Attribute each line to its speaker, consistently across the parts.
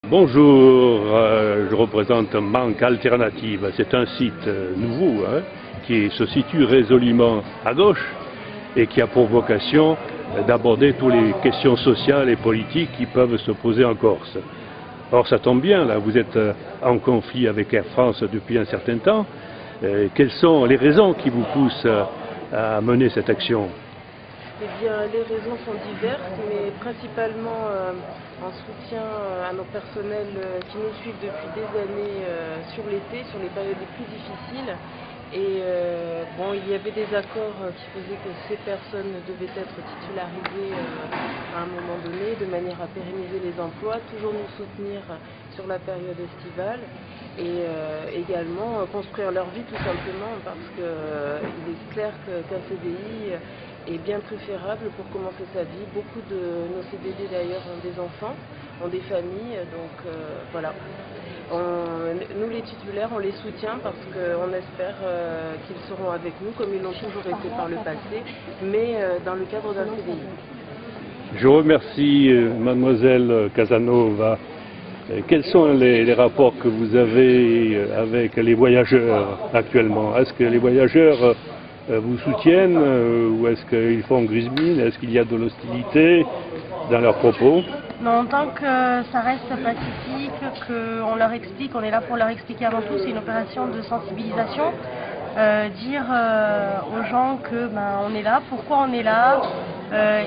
Speaker 1: Bonjour, je représente Manque Alternative. C'est un site nouveau qui se situe résolument à gauche et qui a pour vocation d'aborder toutes les questions sociales et politiques qui peuvent se poser en Corse. Or ça tombe bien, là vous êtes en conflit avec Air France depuis un certain temps. Quelles sont les raisons qui vous poussent à mener cette action ?
Speaker 2: Eh bien, les raisons sont diverses, mais principalement en soutien à nos personnels qui nous suivent depuis des années sur l'été, sur les périodes les plus difficiles. Et bon, il y avait des accords qui faisaient que ces personnes devaient être titularisées à un moment donné, de manière à pérenniser les emplois, toujours nous soutenir sur la période estivale et également construire leur vie tout simplement, parce qu'il est clair qu'un CDI est bien préférable pour commencer sa vie. Beaucoup de nos CDD d'ailleurs ont des enfants, ont des familles, donc voilà. Nous les titulaires, on les soutient parce qu'on espère qu'ils seront avec nous comme ils l'ont toujours été par le passé, mais dans le cadre d'un CDI.
Speaker 1: Je remercie mademoiselle Casanova. Quels sont les rapports que vous avez avec les voyageurs actuellement? Est-ce que les voyageurs vous soutiennent ou est-ce qu'ils font grise mine? Est-ce qu'il y a de l'hostilité dans leurs propos?
Speaker 3: Non, tant que ça reste pacifique, qu'on leur explique, on est là pour leur expliquer avant tout, c'est une opération de sensibilisation. Dire aux gens que on est là, pourquoi on est là,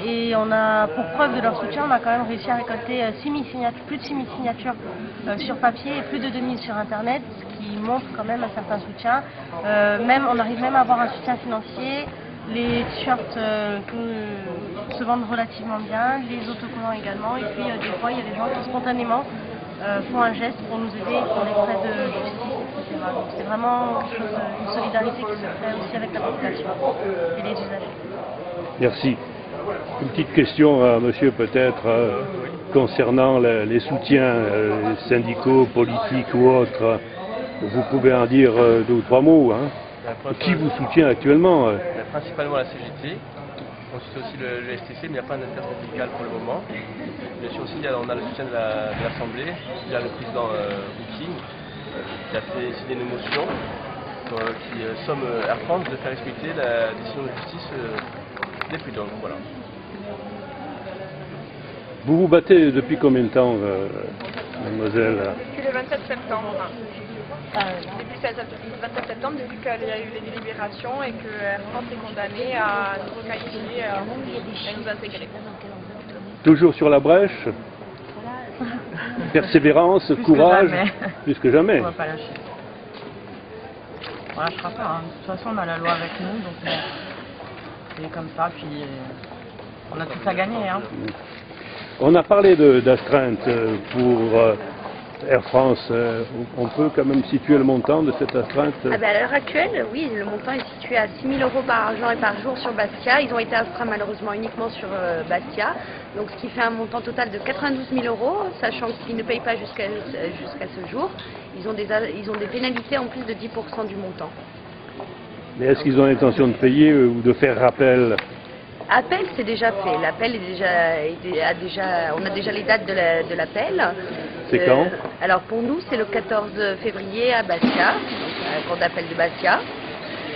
Speaker 3: et on a, pour preuve de leur soutien, on a quand même réussi à récolter plus de 6 000 signatures sur papier et plus de 2 000 sur internet, ce qui montre quand même un certain soutien. On arrive même à avoir un soutien financier. Les t-shirts se vendent relativement bien, les autocollants également, et puis des fois il y a des gens qui spontanément font un geste pour nous aider pour les frais de justice, etc. Donc c'est vraiment quelque chose, une solidarité qui se fait aussi avec la population et les usagers.
Speaker 1: Merci. Une petite question à monsieur peut-être concernant les soutiens syndicaux, politiques ou autres. Vous pouvez en dire 2 ou 3 mots. Qui vous soutient actuellement?
Speaker 4: Principalement la CGT, on soutient aussi le STC, mais il n'y a pas d'intersyndical pour le moment. Bien sûr aussi, on a le soutien de l'Assemblée, il y a le président Bouking qui a fait signer une motion qui somme Air France de faire respecter la décision de justice des prud'hommes. Voilà.
Speaker 1: Vous vous battez depuis combien de temps, mademoiselle?
Speaker 5: Depuis le 27 septembre. Depuis le 27 septembre, depuis qu'il y a eu les délibérations et que Air France est condamné à nous requalifier et nous intégrer.
Speaker 1: Toujours sur la brèche? Persévérance, courage, plus que jamais.
Speaker 6: On va pas lâcher. On lâchera pas. De toute façon, on a la loi avec nous, donc c'est comme ça, puis on a tout à gagner.
Speaker 1: On a parlé d'astreinte pour Air France. On peut quand même situer le montant de cette astreinte?
Speaker 7: À l'heure actuelle, oui, le montant est situé à 6 000 € par agent et par jour sur Bastia. Ils ont été astreints malheureusement uniquement sur Bastia, donc ce qui fait un montant total de 92 000 €, sachant qu'ils ne payent pas jusqu'à ce jour. Ils ont des pénalités en plus de 10% du montant.
Speaker 1: Mais est-ce qu'ils ont l'intention de payer ou de faire rappel?
Speaker 7: Appel, c'est déjà fait. L'appel on a déjà les dates de l'appel.
Speaker 1: C'est quand?
Speaker 7: Alors pour nous, c'est le 14 février à Bastia, donc à la cour d'appel de Bastia.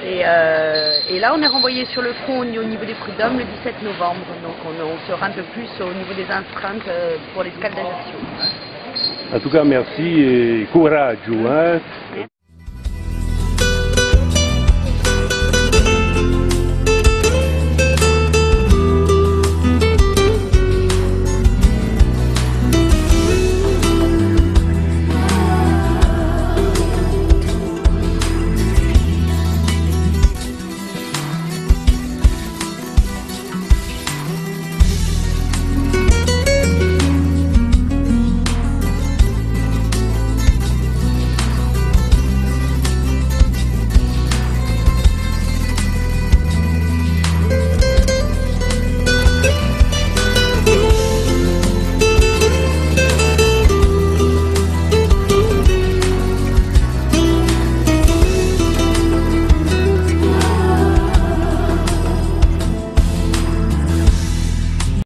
Speaker 7: Et là, on est renvoyé sur le front au niveau des prud'hommes le 17 novembre. Donc on saura un peu plus au niveau des astreintes pour l'escale d'Ajaccio.
Speaker 1: En tout cas, merci et courage.